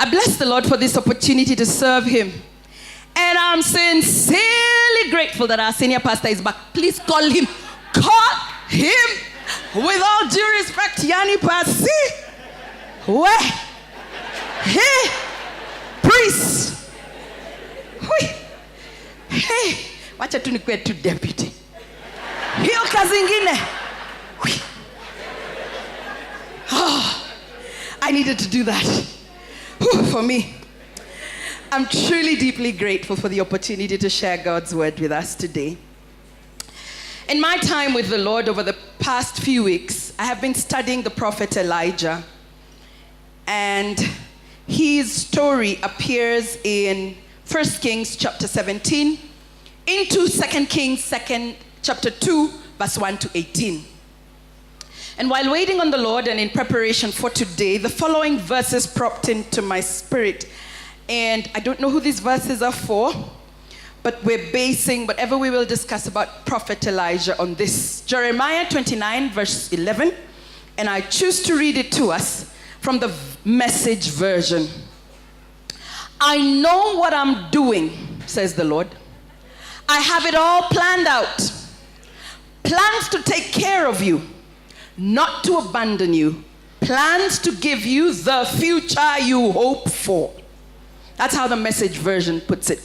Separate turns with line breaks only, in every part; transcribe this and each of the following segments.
I bless the Lord for this opportunity to serve him. And I'm sincerely grateful that our senior pastor is back. Please call him. Call him. With all due respect, Yani Pasi. Where? Hey, priest. Hey, wacha tu nikwe tu deputy. Hiyo kazi ingine. Oh, I needed to do that. For me. I'm truly deeply grateful for the opportunity to share God's word with us today. In my time with the Lord over the past few weeks, I have been studying the prophet Elijah. And his story appears in 1 Kings chapter 17 into 2 Kings chapter 2, verse 1 to 18. And while waiting on the Lord and in preparation for today, the following verses popped into my spirit. And I don't know who these verses are for, but we're basing whatever we will discuss about Prophet Elijah on this. Jeremiah 29, verse 11. And I choose to read it to us from the Message version. I know what I'm doing, says the Lord. I have it all planned out. Plans to take care of you, not to abandon you. Plans to give you the future you hope for. That's how the Message version puts it.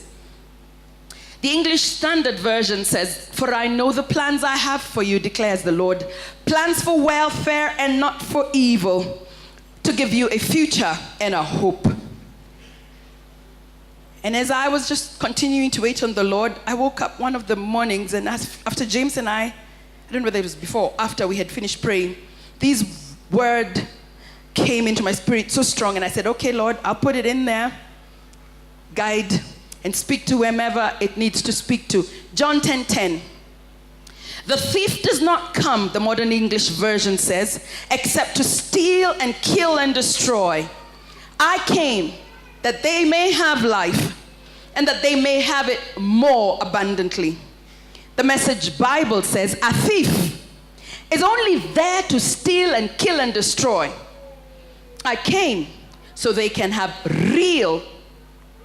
The English Standard Version says, for I know the plans I have for you, declares the Lord. Plans for welfare and not for evil, to give you a future and a hope. And as I was just continuing to wait on the Lord, I woke up one of the mornings, and after James and I don't know whether it was before or after we had finished praying, these words came into my spirit so strong, and I said, okay, Lord, I'll put it in there. Guide and speak to whomever it needs to speak to. John 10:10. The thief does not come, the modern English version says, except to steal and kill and destroy. I came that they may have life and that they may have it more abundantly. The Message Bible says a thief is only there to steal and kill and destroy. I came so they can have real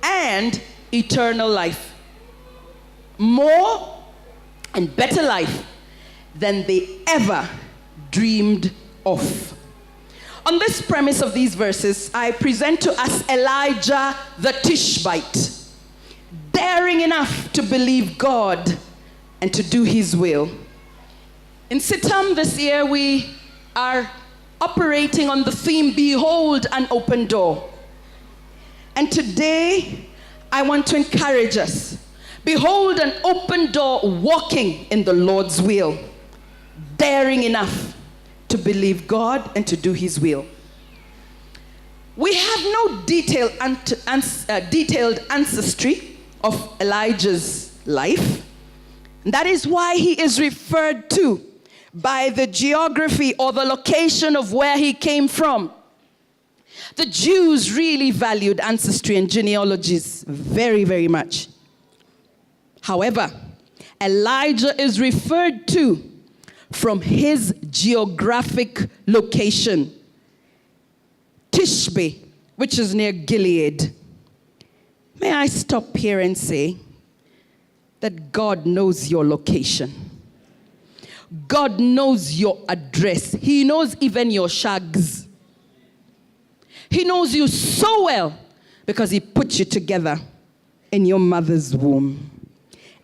and eternal life. More and better life than they ever dreamed of. On this premise of these verses, I present to us Elijah the Tishbite, daring enough to believe God and to do his will. In CITAM this year, we are operating on the theme, Behold an Open Door. And today, I want to encourage us. Behold an open door, walking in the Lord's will, daring enough to believe God and to do his will. We have no detailed ancestry of Elijah's life. That is why he is referred to by the geography or the location of where he came from. The Jews really valued ancestry and genealogies very, very much. However, Elijah is referred to from his geographic location, Tishbite, which is near Gilead. May I stop here and say that God knows your location. God knows your address. He knows even your shags. He knows you so well because he put you together in your mother's womb.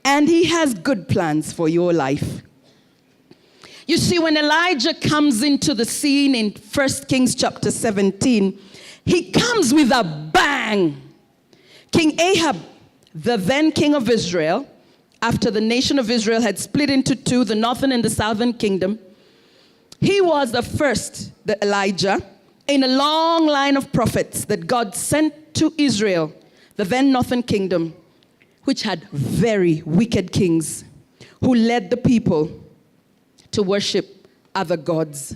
And he has good plans for your life. You see, when Elijah comes into the scene in 1 Kings chapter 17, he comes with a bang. King Ahab, the then king of Israel, after the nation of Israel had split into two, the northern and the southern kingdom, he was the first, the Elijah, in a long line of prophets that God sent to Israel, the then northern kingdom, which had very wicked kings who led the people to worship other gods.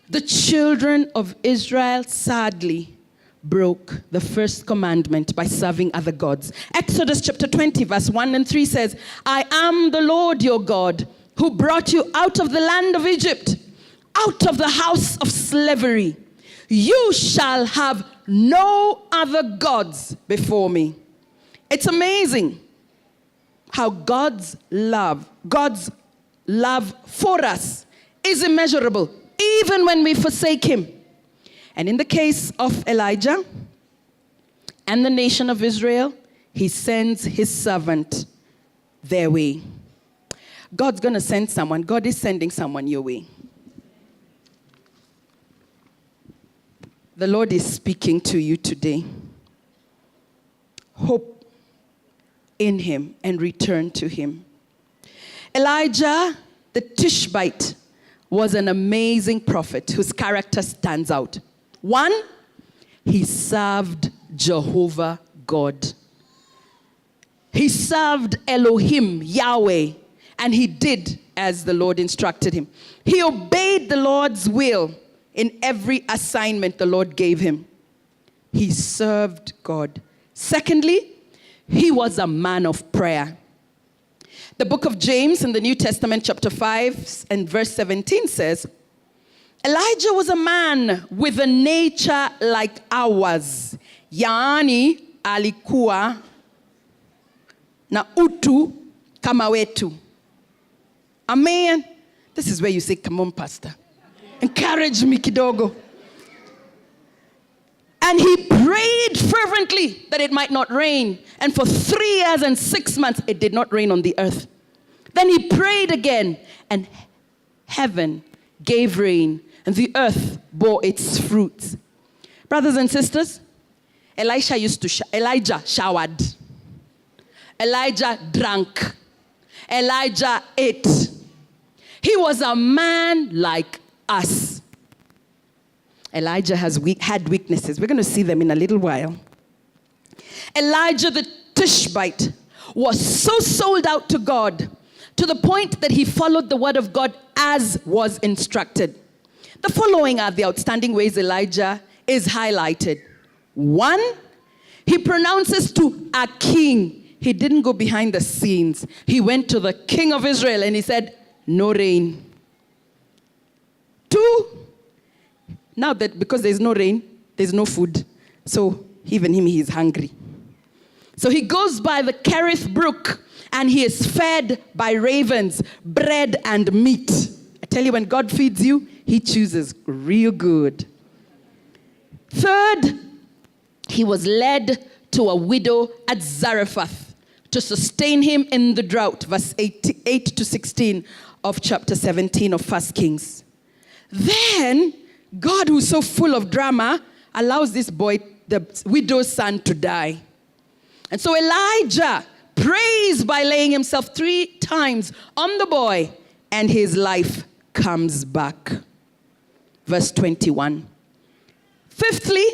The children of Israel sadly broke the first commandment by serving other gods. Exodus chapter 20 verse 1 and 3 says, I am the Lord your God who brought you out of the land of Egypt, out of the house of slavery. You shall have no other gods before me. It's amazing how God's love for us is immeasurable, even when we forsake him. And in the case of Elijah and the nation of Israel, he sends his servant their way. God's going to send someone. God is sending someone your way. The Lord is speaking to you today. Hope in him and return to him. Elijah, the Tishbite, was an amazing prophet whose character stands out. One, he served Jehovah God. He served Elohim, Yahweh, and he did as the Lord instructed him. He obeyed the Lord's will in every assignment the Lord gave him. He served God. Secondly, he was a man of prayer. The book of James in the New Testament, chapter 5 and verse 17 says, Elijah was a man with a nature like ours. Yaani alikuwa na utu kama wetu. Amen. This is where you say, come on, pastor. Encourage me kidogo. And he prayed fervently that it might not rain. And for 3 years and 6 months, it did not rain on the earth. Then he prayed again, and heaven gave rain, and the earth bore its fruits. Brothers and sisters, Elijah showered. Elijah drank. Elijah ate. He was a man like us. Elijah had weaknesses. We're going to see them in a little while. Elijah the Tishbite was so sold out to God to the point that he followed the word of God as was instructed. The following are the outstanding ways Elijah is highlighted. One, he pronounces to a king. He didn't go behind the scenes. He went to the king of Israel and he said, no rain. Two, now that because there's no rain, there's no food. So even him, he is hungry. So he goes by the Kerith Brook and he is fed by ravens, bread and meat. I tell you, when God feeds you, he chooses real good. Third, he was led to a widow at Zarephath to sustain him in the drought. Verse 8 to 16 of chapter 17 of 1 Kings. Then, God, who's so full of drama, allows this boy, the widow's son, to die. And so Elijah prays by laying himself 3 times on the boy, and his life comes back. Verse 21. Fifthly,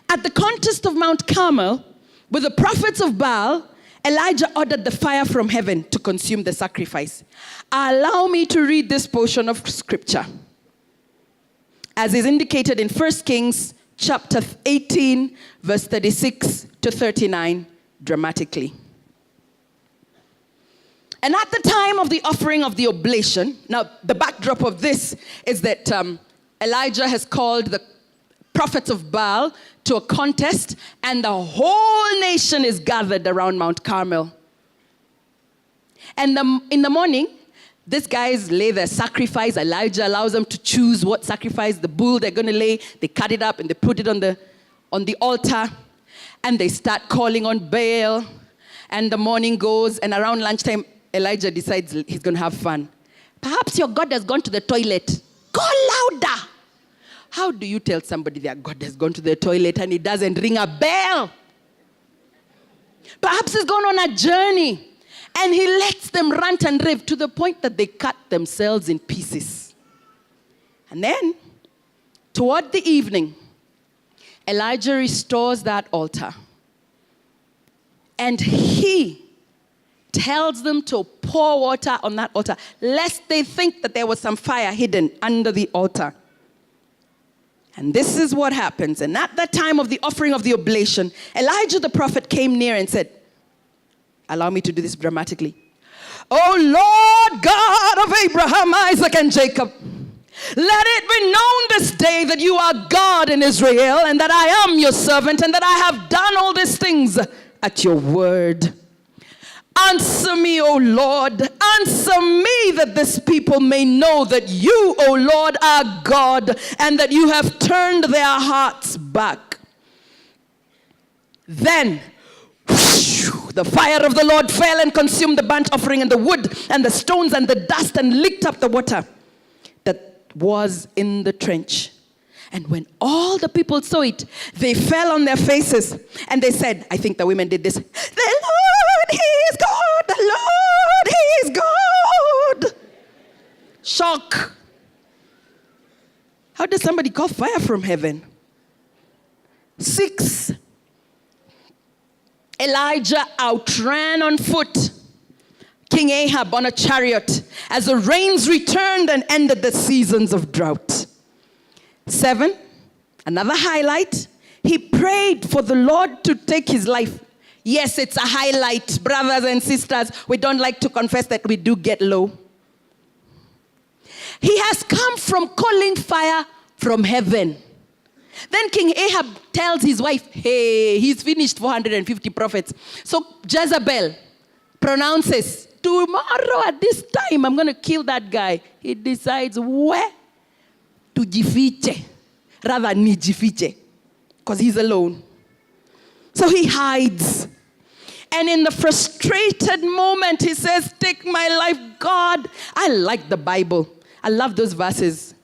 at the contest of Mount Carmel, with the prophets of Baal, Elijah ordered the fire from heaven to consume the sacrifice. Allow me to read this portion of scripture, as is indicated in 1 Kings chapter 18, verse 36 to 39, dramatically. And at the time of the offering of the oblation, now the backdrop of this is that Elijah has called the prophets of Baal to a contest, and the whole nation is gathered around Mount Carmel. And in the morning, these guys lay their sacrifice. Elijah allows them to choose what sacrifice, the bull they're going to lay. They cut it up and they put it on the altar. And they start calling on Baal. And the morning goes, and around lunchtime, Elijah decides he's going to have fun. Perhaps your God has gone to the toilet. Go louder. How do you tell somebody their God has gone to the toilet and he doesn't ring a bell? Perhaps he's gone on a journey. And he lets them rant and rave to the point that they cut themselves in pieces. And then, toward the evening, Elijah restores that altar. And he tells them to pour water on that altar, lest they think that there was some fire hidden under the altar. And this is what happens. And at the time of the offering of the oblation, Elijah the prophet came near and said, allow me to do this dramatically. Oh Lord God of Abraham, Isaac, and Jacob, Let it be known this day that you are God in Israel, and that I am your servant, and that I have done all these things at your word. Answer me, O Lord. Answer me, that this people may know that you, O Lord, are God, and that you have turned their hearts back. Then the fire of the Lord fell and consumed the burnt offering and the wood and the stones and the dust, and licked up the water that was in the trench. And when all the people saw it, they fell on their faces, and they said, I think the women did this, the Lord, he is God, the Lord, he is God. Shock. How does somebody call fire from heaven? 6, Elijah outran on foot King Ahab on a chariot as the rains returned and ended the seasons of drought. 7, another highlight, he prayed for the Lord to take his life. Yes, it's a highlight, brothers and sisters. We don't like to confess that we do get low. He has come from calling fire from heaven. Then King Ahab tells his wife, hey, he's finished 450 prophets. So Jezebel pronounces, tomorrow at this time, I'm going to kill that guy. He decides where to jifiche, rather nijifiche, because he's alone. So he hides. And in the frustrated moment, he says, take my life, God. I like the Bible. I love those verses.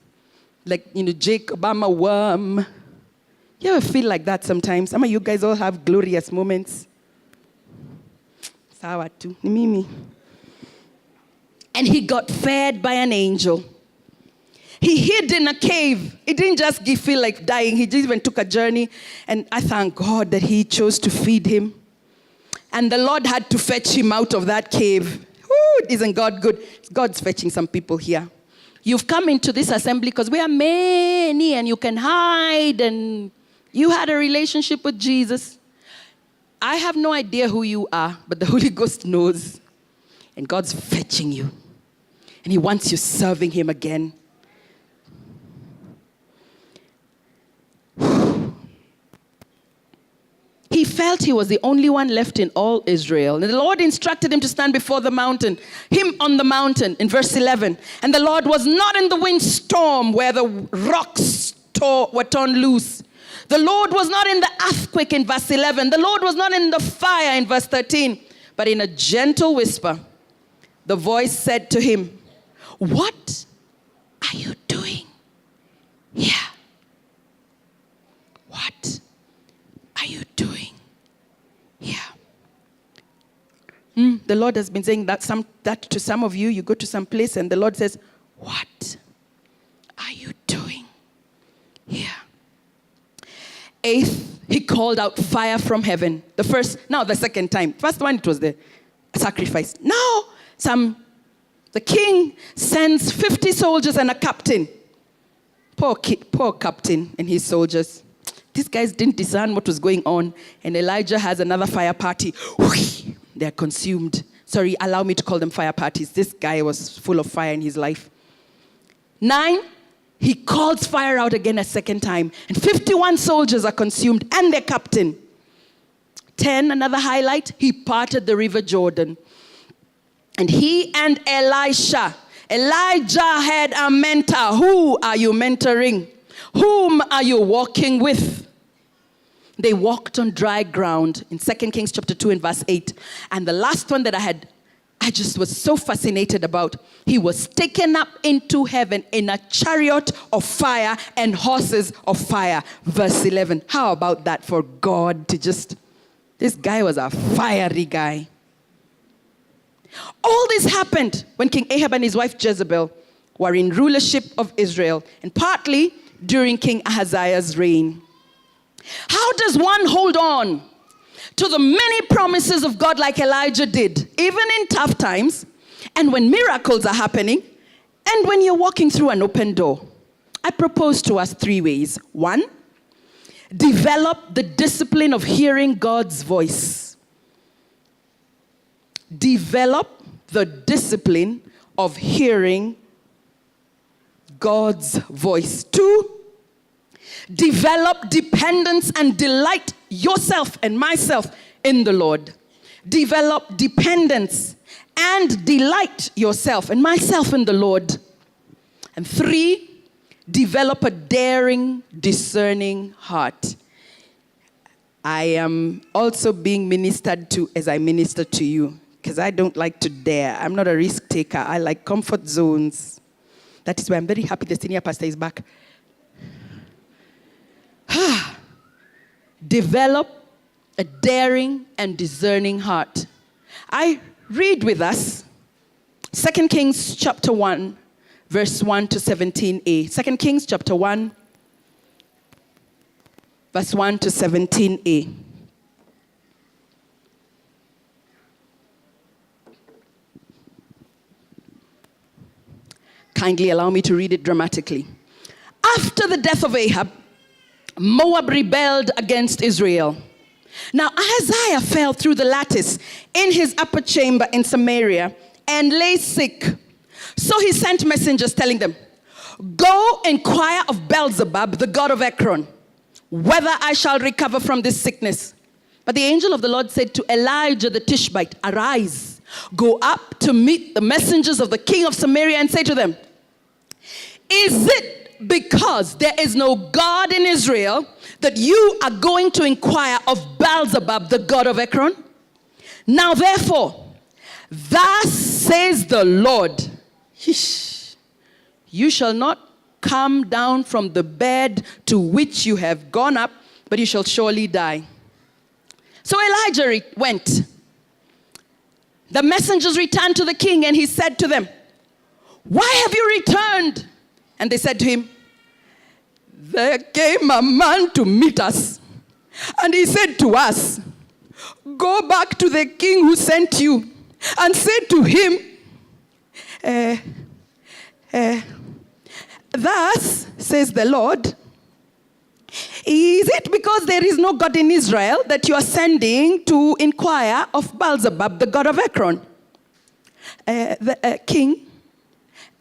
Like, Jake Obama worm. You ever feel like that sometimes? Some of you guys all have glorious moments. Sawa tu, ni mimi. And he got fed by an angel. He hid in a cave. He didn't just feel like dying. He just even took a journey. And I thank God that he chose to feed him. And the Lord had to fetch him out of that cave. Ooh, isn't God good? God's fetching some people here. You've come into this assembly because we are many and you can hide and you had a relationship with Jesus. I have no idea who you are, but the Holy Ghost knows. And God's fetching you. And he wants you serving him again. He felt he was the only one left in all Israel. And the Lord instructed him to stand before the mountain, him on the mountain, in verse 11. And the Lord was not in the windstorm where the rocks were torn loose. The Lord was not in the earthquake in verse 11. The Lord was not in the fire in verse 13. But in a gentle whisper, the voice said to him, what are you doing here? What are you doing here? The Lord has been saying that to some of you. You go to some place and the Lord says, what are you doing here? 8th, he called out fire from heaven. The second time. First one, it was the sacrifice. Now, the king sends 50 soldiers and a captain. Poor captain and his soldiers. These guys didn't discern what was going on. And Elijah has another fire party. They're consumed. Sorry, allow me to call them fire parties. This guy was full of fire in his life. 9, he calls fire out again a second time. And 51 soldiers are consumed and their captain. 10, another highlight, he parted the river Jordan. And he and Elijah had a mentor. Who are you mentoring? Whom are you walking with? They walked on dry ground in 2 Kings chapter 2 and verse 8. And the last one that I just was so fascinated about, he was taken up into heaven in a chariot of fire and horses of fire. Verse 11. How about that for God to this guy was a fiery guy. All this happened when King Ahab and his wife Jezebel were in rulership of Israel, and partly during King Ahaziah's reign. How does one hold on to the many promises of God like Elijah did, even in tough times, and when miracles are happening, and when you're walking through an open door? I propose to us 3 ways. 1, develop the discipline of hearing God's voice. Develop the discipline of hearing God's voice. 2, develop dependence and delight yourself and myself in the Lord. Develop dependence and delight yourself and myself in the Lord. And 3, develop a daring, discerning heart. I am also being ministered to as I minister to you, because I don't like to dare. I'm not a risk taker. I like comfort zones. That is why I'm very happy the senior pastor is back. Develop a daring and discerning heart. I read with us 2 Kings chapter 1, verse 1 to 17a. 2 Kings chapter 1, verse 1 to 17a. Kindly allow me to read it dramatically. After the death of Ahab, Moab rebelled against Israel. Now Ahaziah fell through the lattice in his upper chamber in Samaria and lay sick. So he sent messengers telling them, go inquire of Beelzebub, the god of Ekron, whether I shall recover from this sickness. But the angel of the Lord said to Elijah the Tishbite, arise, go up to meet the messengers of the king of Samaria and say to them, is it because there is no God in Israel that you are going to inquire of Beelzebub, the god of Ekron? Now therefore, thus says the Lord, you shall not come down from the bed to which you have gone up, but you shall surely die. So Elijah went. The messengers returned to the king, and he said to them, why have you returned? And they said to him, there came a man to meet us, and he said to us, go back to the king who sent you, and say to him, thus says the Lord, is it because there is no God in Israel that you are sending to inquire of Beelzebub, the god of Ekron? King,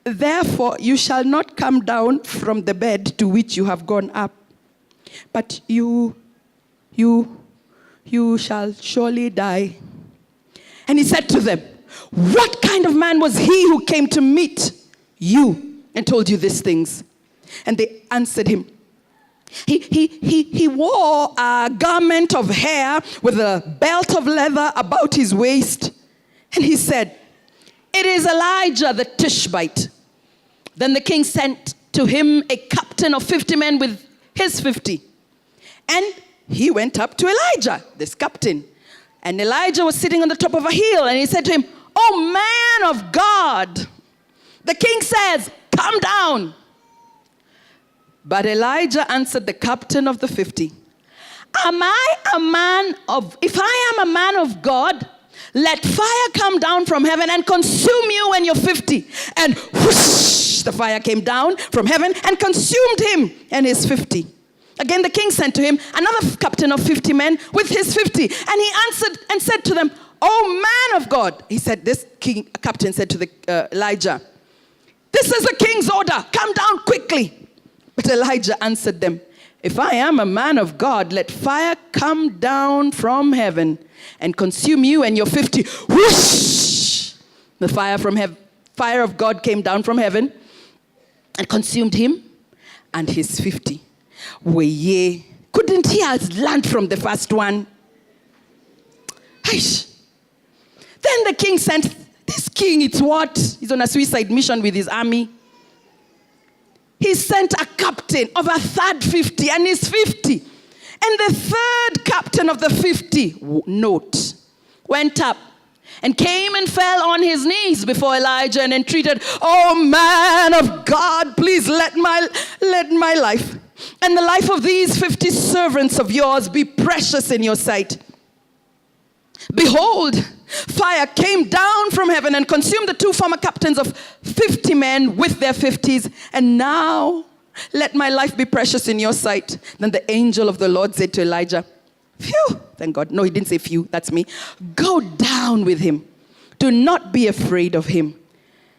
therefore you shall not come down from the bed to which you have gone up, but you shall surely die. And he said to them, what kind of man was he who came to meet you and told you these things? And they answered him, he wore a garment of hair with a belt of leather about his waist. And he said, it is Elijah the Tishbite. Then the king sent to him a captain of 50 men with his 50. And he went up to Elijah, this captain. And Elijah was sitting on the top of a hill, and he said to him, oh man of God, the king says, come down. But Elijah answered the captain of the 50, if I am a man of God, let fire come down from heaven and consume you and your 50. And whoosh, the fire came down from heaven and consumed him and his 50. Again, the king sent to him another captain of 50 men with his 50. And he answered and said to them, oh man of God. He said, this captain said to Elijah, this is the king's order. Come down quickly. But Elijah answered them, if I am a man of God, let fire come down from heaven and consume you and your 50. Whoosh! The fire of God came down from heaven and consumed him and his 50. Couldn't he have learned from the first one? Aish. Then the king sent, this king, it's what? He's on a suicide mission with his army. He sent a captain of a third 50 and his 50. And the third captain of the 50, note, went up and came and fell on his knees before Elijah and entreated, oh man of God, please let my life and the life of these 50 servants of yours be precious in your sight. Behold, fire came down from heaven and consumed the two former captains of 50 men with their 50s. And now let my life be precious in your sight. Then the angel of the Lord said to Elijah, phew, thank God. No, he didn't say phew, that's me. Go down with him. Do not be afraid of him.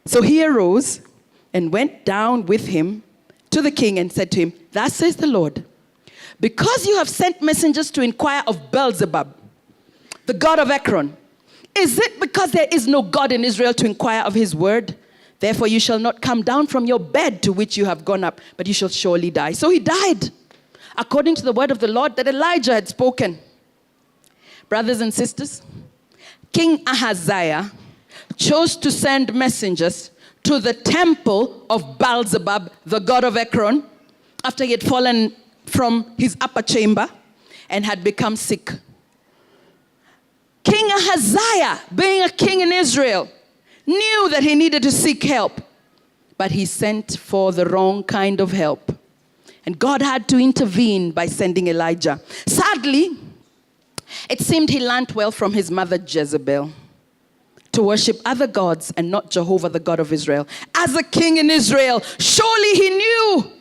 So he arose and went down with him to the king and said to him, "Thus says the Lord, because you have sent messengers to inquire of Beelzebub, the god of Ekron, is it because there is no God in Israel to inquire of his word? Therefore you shall not come down from your bed to which you have gone up, but you shall surely die." So he died, according to the word of the Lord that Elijah had spoken. Brothers and sisters, King Ahaziah chose to send messengers to the temple of Beelzebub, the god of Ekron, after he had fallen from his upper chamber and had become sick. King Ahaziah, being a king in Israel, knew that he needed to seek help, but he sent for the wrong kind of help. And God had to intervene by sending Elijah. Sadly, it seemed he learnt well from his mother Jezebel to worship other gods and not Jehovah, the God of Israel. As a king in Israel, surely he knew.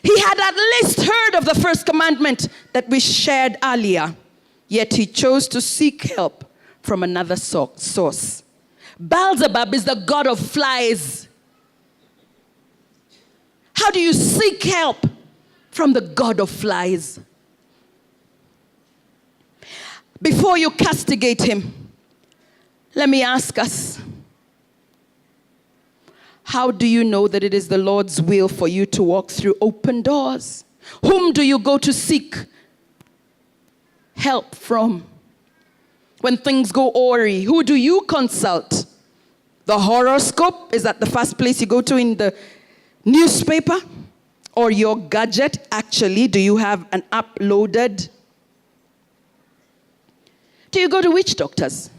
He had at least heard of the first commandment that we shared earlier. Yet he chose to seek help from another source. Beelzebub is the god of flies. How do you seek help from the god of flies? Before you castigate him, let me ask us, how do you know that it is the Lord's will for you to walk through open doors? Whom do you go to seek help from when things go awry? Who do you consult? The horoscope? Is that the first place you go to in the newspaper? Or your gadget? Actually, do you have an app loaded? Do you go to witch doctors?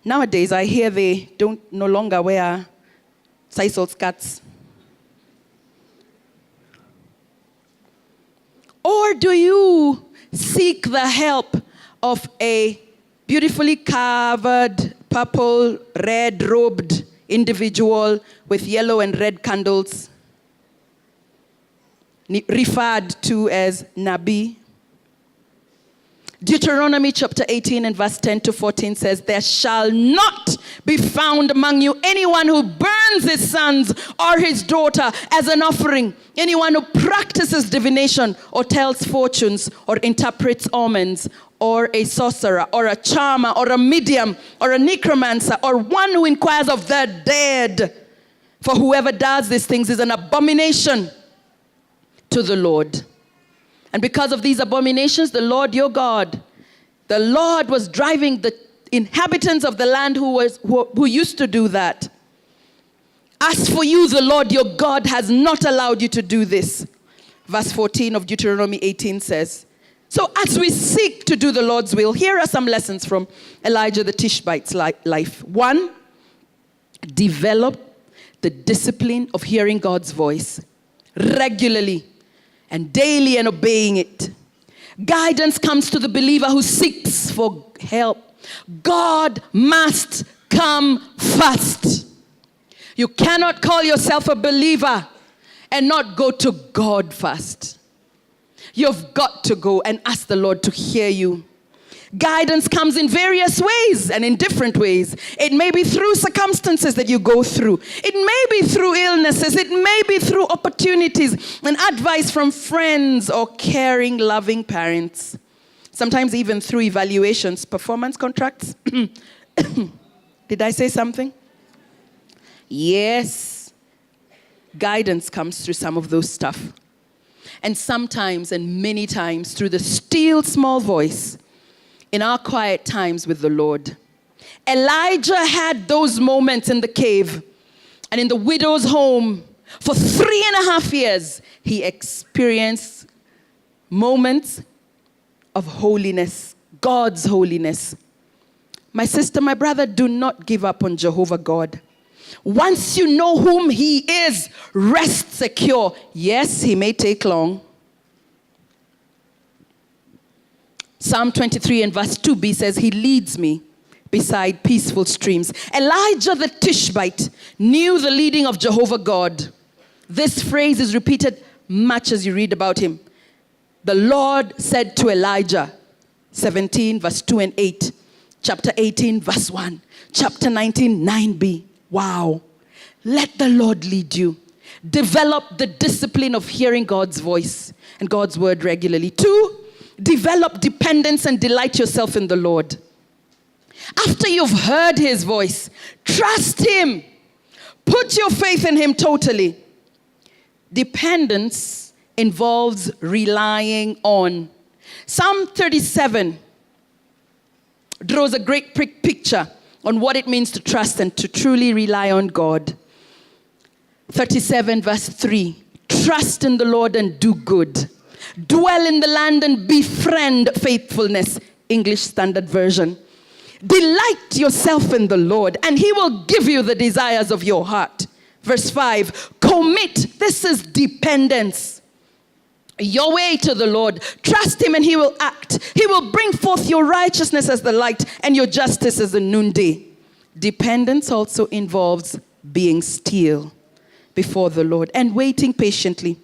Nowadays, I hear they no longer wear sisal skirts. Or do you seek the help of a beautifully covered, purple, red-robed individual with yellow and red candles, referred to as Nabi? Deuteronomy chapter 18 and verse 10 to 14 says, "There shall not be found among you anyone who burns his sons or his daughter as an offering, anyone who practices divination or tells fortunes or interprets omens, or a sorcerer or a charmer or a medium or a necromancer or one who inquires of the dead. For whoever does these things is an abomination to the Lord." And because of these abominations, the Lord your God, the Lord was driving the inhabitants of the land who used to do that. "As for you, the Lord your God has not allowed you to do this." Verse 14 of Deuteronomy 18 says, so as we seek to do the Lord's will, here are some lessons from Elijah the Tishbite's life. 1, develop the discipline of hearing God's voice regularly and daily and obeying it. Guidance comes to the believer who seeks for help. God must come first. You cannot call yourself a believer and not go to God first. You've got to go and ask the Lord to hear you. Guidance comes in various ways and in different ways. It may be through circumstances that you go through. It may be through illnesses. It may be through opportunities and advice from friends or caring, loving parents. Sometimes even through evaluations, performance contracts. Did I say something? Yes. Guidance comes through some of those stuff. And sometimes and many times through the still small voice in our quiet times with the Lord. Elijah had those moments in the cave and in the widow's home. For 3.5 years, he experienced moments of holiness, God's holiness. My sister, my brother, do not give up on Jehovah God. Once you know whom he is, rest secure. Yes, he may take long. Psalm 23 and verse 2b says, he leads me beside peaceful streams. Elijah the Tishbite knew the leading of Jehovah God. This phrase is repeated much as you read about him. The Lord said to Elijah, 17 verse 2 and 8, chapter 18 verse 1, chapter 19 9b. Wow. Let the Lord lead you. Develop the discipline of hearing God's voice and God's word regularly. 2, develop dependence and delight yourself in the Lord. After you've heard his voice, trust him. Put your faith in him totally. Dependence involves relying on. Psalm 37 draws a great picture on what it means to trust and to truly rely on God. 37 verse 3. Trust in the Lord and do good. Dwell in the land and befriend faithfulness. English Standard Version. Delight yourself in the Lord, and he will give you the desires of your heart. Verse 5, commit. This is dependence. Your way to the Lord. Trust him and he will act. He will bring forth your righteousness as the light and your justice as the noonday. Dependence also involves being still before the Lord and waiting patiently.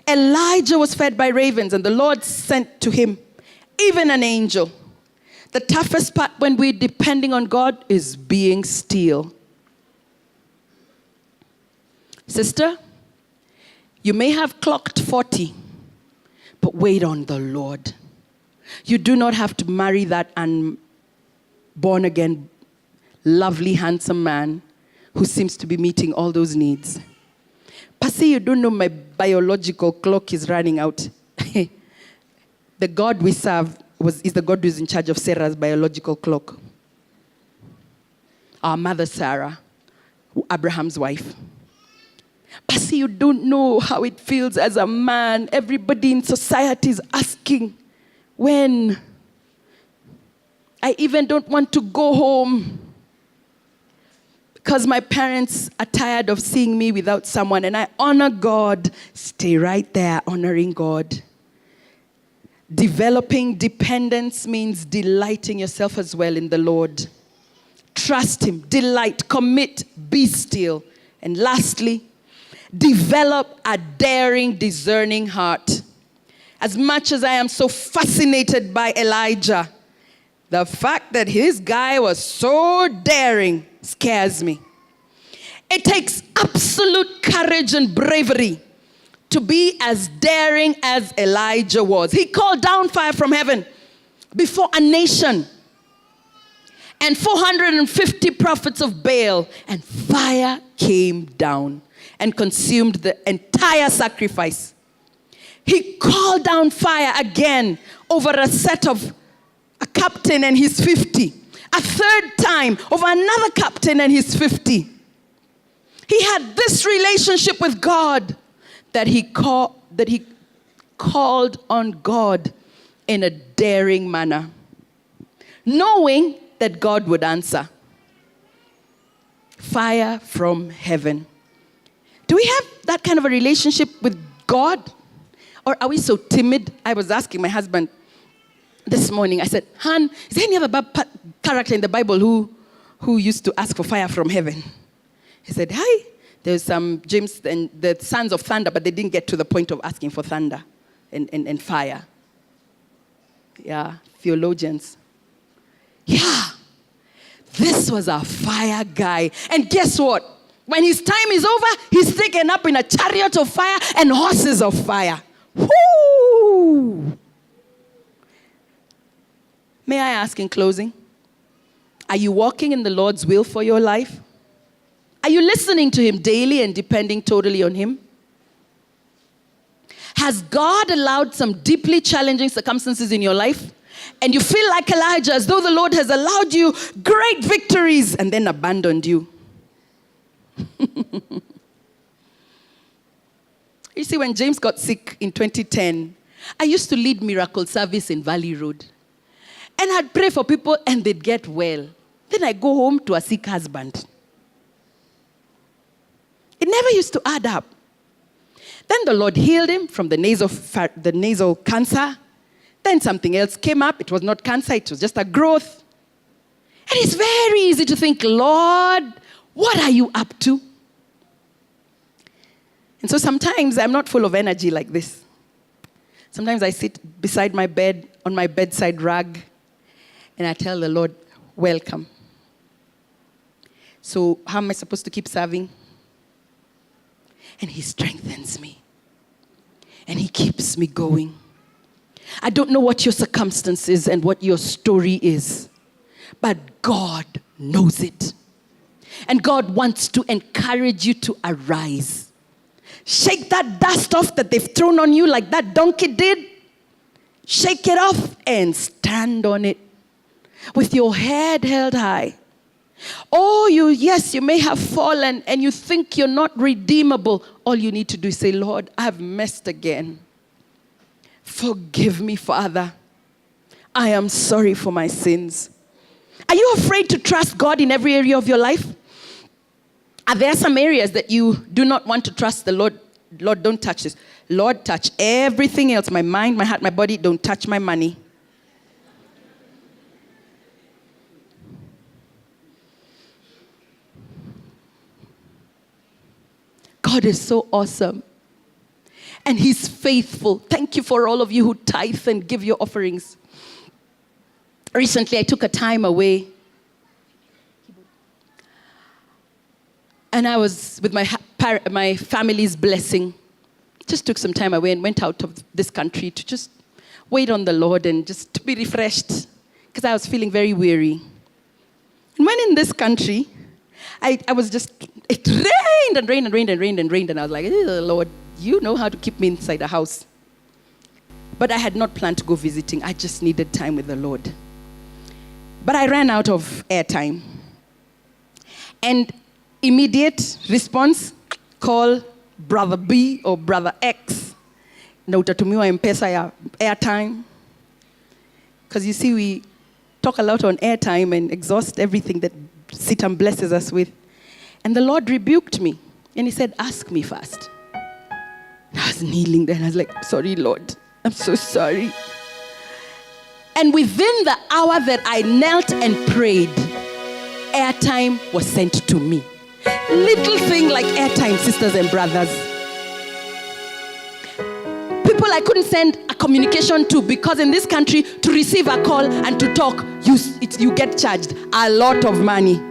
Elijah was fed by ravens, and the Lord sent to him even an angel. The toughest part when we're depending on God is being still. Sister, you may have clocked 40, but wait on the Lord. You do not have to marry that born again, lovely, handsome man who seems to be meeting all those needs. Pasi, you don't know my biological clock is running out. The God we serve is the God who's in charge of Sarah's biological clock. Our mother Sarah, Abraham's wife. Pasi, you don't know how it feels as a man. Everybody in society is asking, when? I even don't want to go home because my parents are tired of seeing me without someone, and I honor God. Stay right there, honoring God. Developing dependence means delighting yourself as well in the Lord. Trust him, delight, commit, be still. And lastly, develop a daring, discerning heart. As much as I am so fascinated by Elijah, the fact that his guy was so daring scares me. It takes absolute courage and bravery to be as daring as Elijah was. He called down fire from heaven before a nation and 450 prophets of Baal, and fire came down and consumed the entire sacrifice. He called down fire again over a captain and his 50. A third time over another captain and his 50. He had this relationship with God that he called on God in a daring manner, knowing that God would answer. Fire from heaven. Do we have that kind of a relationship with God? Or are we so timid? I was asking my husband this morning, I said, Han, is there any other character in the Bible who used to ask for fire from heaven? He said, hi. There's some James and the sons of thunder, but they didn't get to the point of asking for thunder and fire. Yeah, theologians. Yeah, this was a fire guy. And guess what? When his time is over, he's taken up in a chariot of fire and horses of fire. Woo! May I ask in closing, are you walking in the Lord's will for your life? Are you listening to him daily and depending totally on him? Has God allowed some deeply challenging circumstances in your life? And you feel like Elijah, as though the Lord has allowed you great victories and then abandoned you. You see, when James got sick in 2010, I used to lead miracle service in Valley Road. And I'd pray for people and they'd get well. Then I go home to a sick husband. It never used to add up. Then the Lord healed him from the nasal cancer. Then something else came up. It was not cancer, it was just a growth. And it's very easy to think, Lord, what are you up to? And so sometimes I'm not full of energy like this. Sometimes I sit beside my bed on my bedside rug and I tell the Lord, welcome. So how am I supposed to keep serving? and he strengthens me. And he keeps me going. I don't know what your circumstance is and what your story is, but God knows it. And God wants to encourage you to arise. Shake that dust off that they've thrown on you like that donkey did. Shake it off and stand on it with your head held high. Oh, you may have fallen and you think you're not redeemable. All you need to do is say, Lord, I've messed again. Forgive me, Father. I am sorry for my sins. Are you afraid to trust God in every area of your life? Are there some areas that you do not want to trust the Lord? Lord, don't touch this. Lord, touch everything else. My mind, my heart, my body. Don't touch my money. God is so awesome. And he's faithful. Thank you for all of you who tithe and give your offerings. Recently, I took a time away. And I was with my family's blessing. Just took some time away and went out of this country to just wait on the Lord and just to be refreshed. Because I was feeling very weary. And when in this country, I was just, it rained and rained and rained and rained and rained. And I was like, Lord, you know how to keep me inside a house. But I had not planned to go visiting. I just needed time with the Lord. But I ran out of airtime. And immediate response, call Brother B or Brother X. Na utatumiwa M-Pesa ya airtime. Because you see, we talk a lot on airtime and exhaust everything that CITAM blesses us with. And the Lord rebuked me. And he said, ask me first. I was kneeling there and I was like, sorry, Lord. I'm so sorry. And within the hour that I knelt and prayed, airtime was sent to me. Little thing like airtime, sisters and brothers. People I couldn't send a communication to, because in this country, to receive a call and to talk, you get charged a lot of money.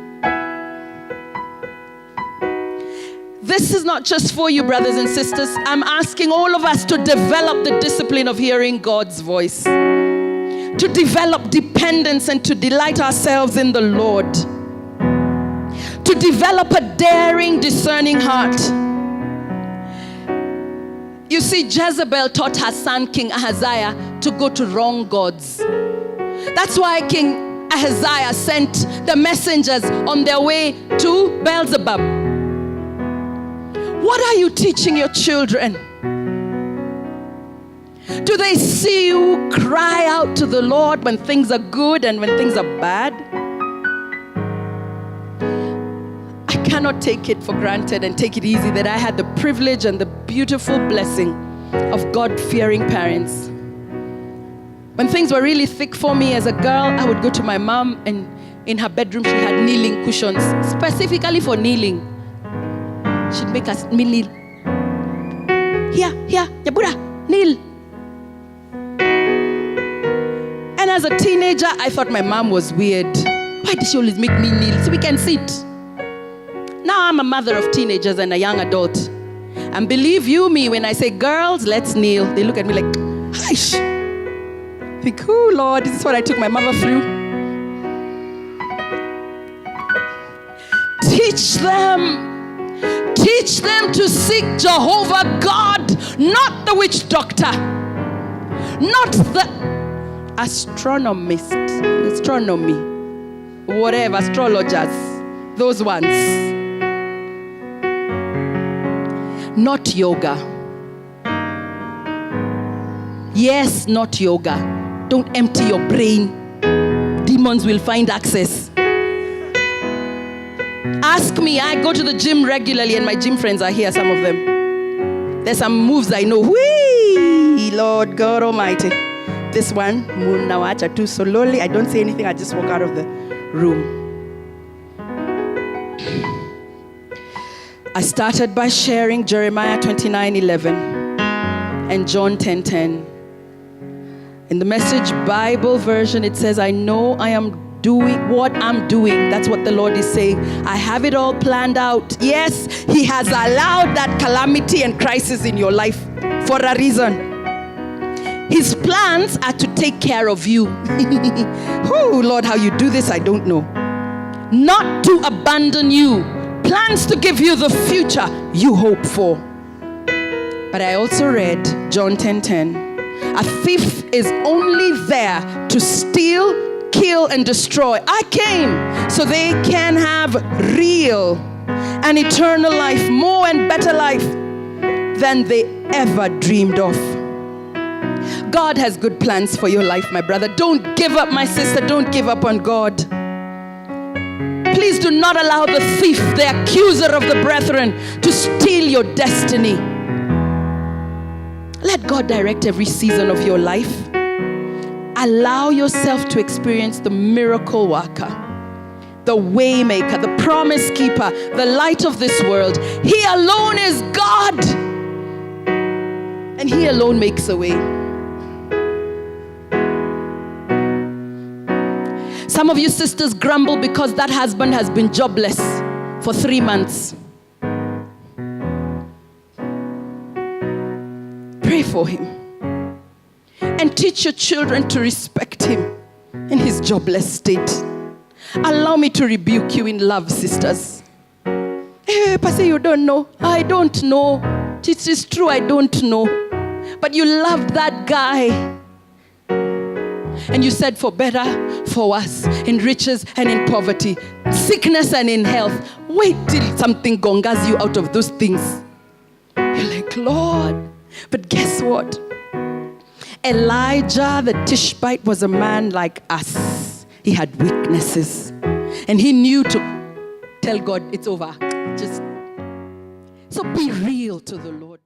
This is not just for you, brothers and sisters. I'm asking all of us to develop the discipline of hearing God's voice, to develop dependence and to delight ourselves in the Lord, to develop a daring, discerning heart. You see, Jezebel taught her son, King Ahaziah, to go to wrong gods. That's why King Ahaziah sent the messengers on their way to Beelzebub. What are you teaching your children? Do they see you cry out to the Lord when things are good and when things are bad? I cannot take it for granted and take it easy that I had the privilege and the beautiful blessing of God-fearing parents. When things were really thick for me as a girl, I would go to my mom, and in her bedroom she had kneeling cushions, specifically for kneeling. She'd make us kneel. Here, Yabuda, kneel. And as a teenager, I thought my mom was weird. Why did she always make me kneel so we can sit? Now I'm a mother of teenagers and a young adult. And believe you me, when I say, girls, let's kneel, they look at me like, hush. I think, oh Lord, this is what I took my mother through. Teach them to seek Jehovah God, not the witch doctor, not the astronomy, whatever, astrologers, those ones. Not yoga. Yes, not yoga. Don't empty your brain. Demons will find access. Ask me, I go to the gym regularly and my gym friends are here, some of them. There's some moves I know. Whee! Lord God Almighty. This one, Munawacha too slowly. I don't say anything, I just walk out of the room. I started by sharing Jeremiah 29:11 and John 10:10. In the Message Bible version, it says, I know I am doing what I'm doing. That's what the Lord is saying. I have it all planned out. Yes, He has allowed that calamity and crisis in your life for a reason. His plans are to take care of you. Oh, Lord, how you do this, I don't know. Not to abandon you. Plans to give you the future you hope for. But I also read John 10:10. A thief is only there to steal, kill, and destroy. I came so they can have real and eternal life, more and better life than they ever dreamed of. God has good plans for your life, my brother. Don't give up, my sister. Don't give up on God. Please do not allow the thief, the accuser of the brethren, to steal your destiny. Let God direct every season of your life. Allow yourself to experience the miracle worker, the way maker, the promise keeper, the light of this world. He alone is God, and He alone makes a way. Some of you sisters grumble because that husband has been jobless for 3 months. Pray for him and teach your children to respect him in his jobless state. Allow me to rebuke you in love, sisters. Hey, Pastor, you don't know. I don't know. It is true, I don't know. But you loved that guy. And you said for better, for worse, in riches and in poverty, sickness and in health. Wait till something gongas you out of those things. You're like, Lord. But guess what? Elijah the Tishbite was a man like us. He had weaknesses. And he knew to tell God, it's over. So be real to the Lord.